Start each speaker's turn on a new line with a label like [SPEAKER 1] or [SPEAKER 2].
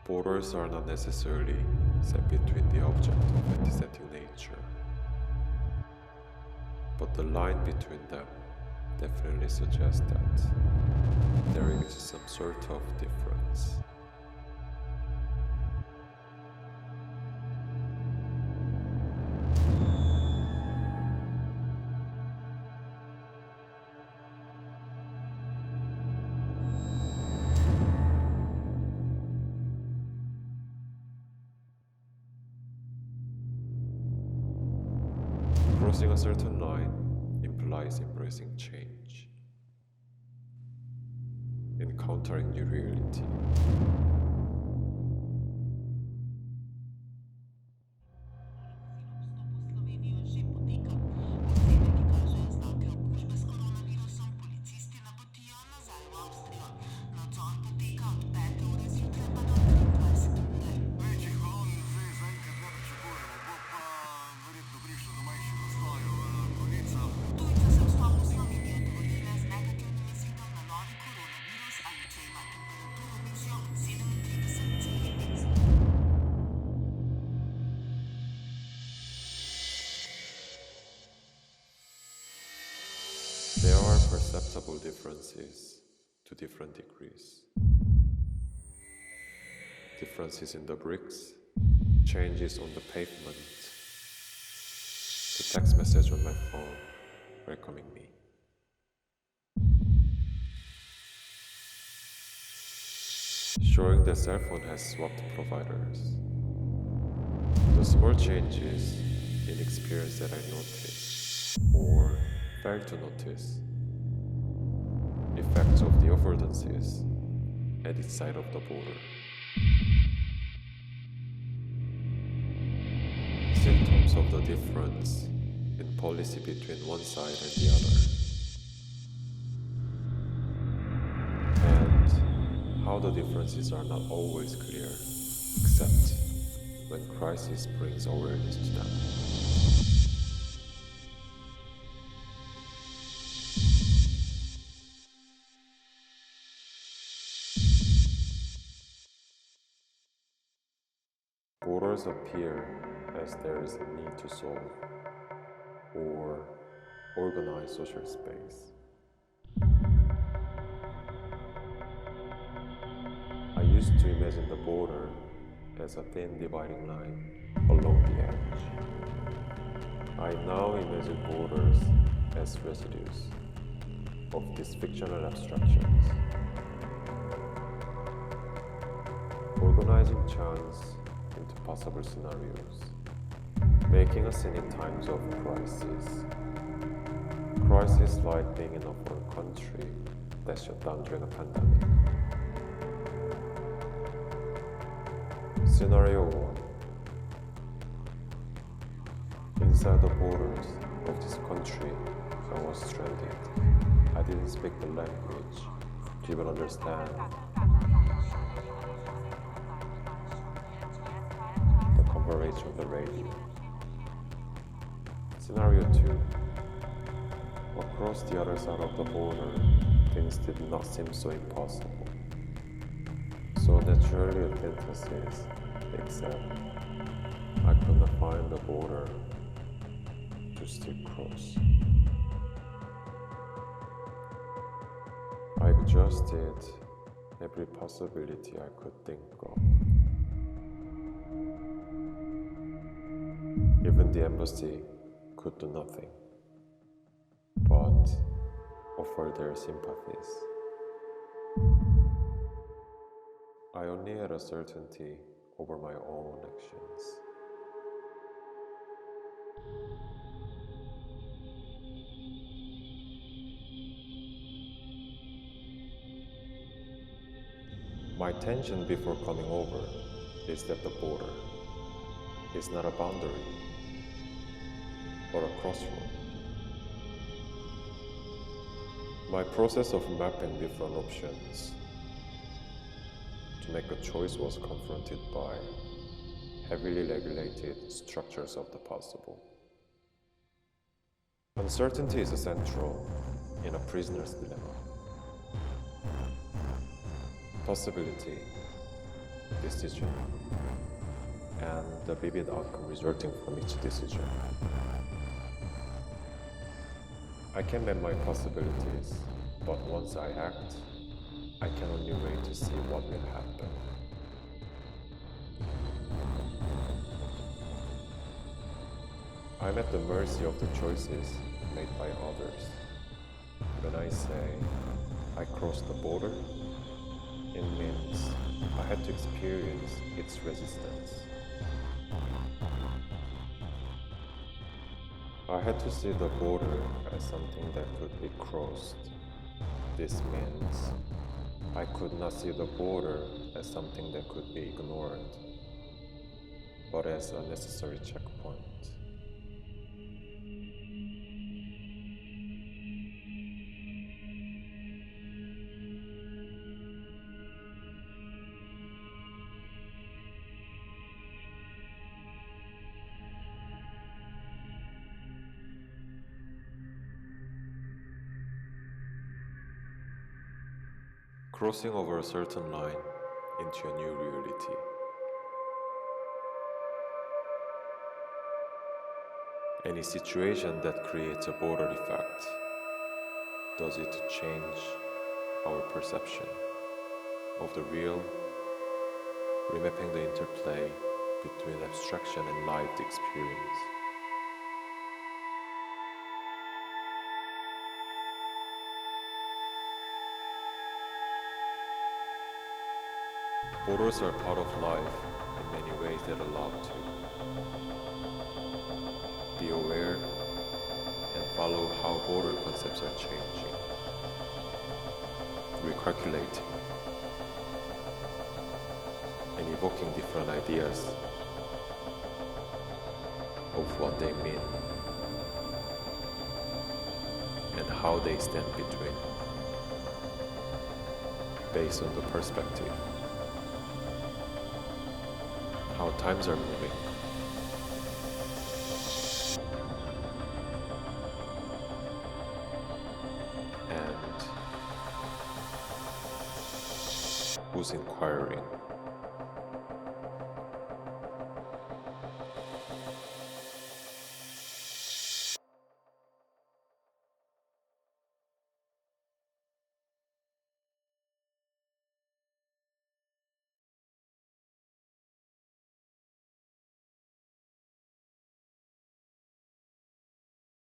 [SPEAKER 1] Borders are not necessarily set between the object of antecedent nature, but the line between them definitely suggests that there is some sort of difference. Crossing a certain line implies embracing change, encountering new reality. There are perceptible differences to different degrees. Differences in the bricks, changes on the pavement, the text message on my phone welcoming me. Showing the cell phone has swapped providers. The small changes in experience that I noticed or failed to notice. Effects of the affordances at each side of the border. Symptoms of the difference in policy between one side and the other. And how the differences are not always clear, except when crisis brings awareness to them. Borders appear as there is a need to solve or organize social space. I used to imagine the border as a thin dividing line along the edge. I now imagine borders as residues of these fictional abstractions. Organizing chance into possible scenarios, making a scene in times of crisis. Crisis like being in a foreign country that shut down during a pandemic. Scenario 1. Inside the borders of this country, I was stranded. I didn't speak the language to even understand the coverage of the radio. Scenario 2. Across the other side of the border, things did not seem so impossible. So naturally a fantasy, except I could not find the border to still cross. I adjusted every possibility I could think of. Even the embassy could do nothing but offer their sympathies. I only had a certainty over my own actions. My tension before coming over is that the border is not a boundary, but a crossroad. My process of mapping different options to make a choice was confronted by heavily regulated structures of the possible. Uncertainty is central in a prisoner's dilemma. Possibility decision, and the vivid outcome resulting from each decision. I can map my possibilities, but once I act, I can only wait to see what will happen. I'm at the mercy of the choices made by others. When I say I crossed the border, it means I had to experience its resistance. I had to see the border as something that could be crossed. This means I could not see the border as something that could be ignored, but as a necessary checkpoint. Crossing over a certain line into a new reality. Any situation that creates a border effect, does it change our perception of the real, remapping the interplay between abstraction and lived experience? Borders are part of life in many ways that allow to be aware and follow how border concepts are changing, recalculating, and evoking different ideas of what they mean and how they stand between, based on the perspective, how times are moving, and who's inquiring.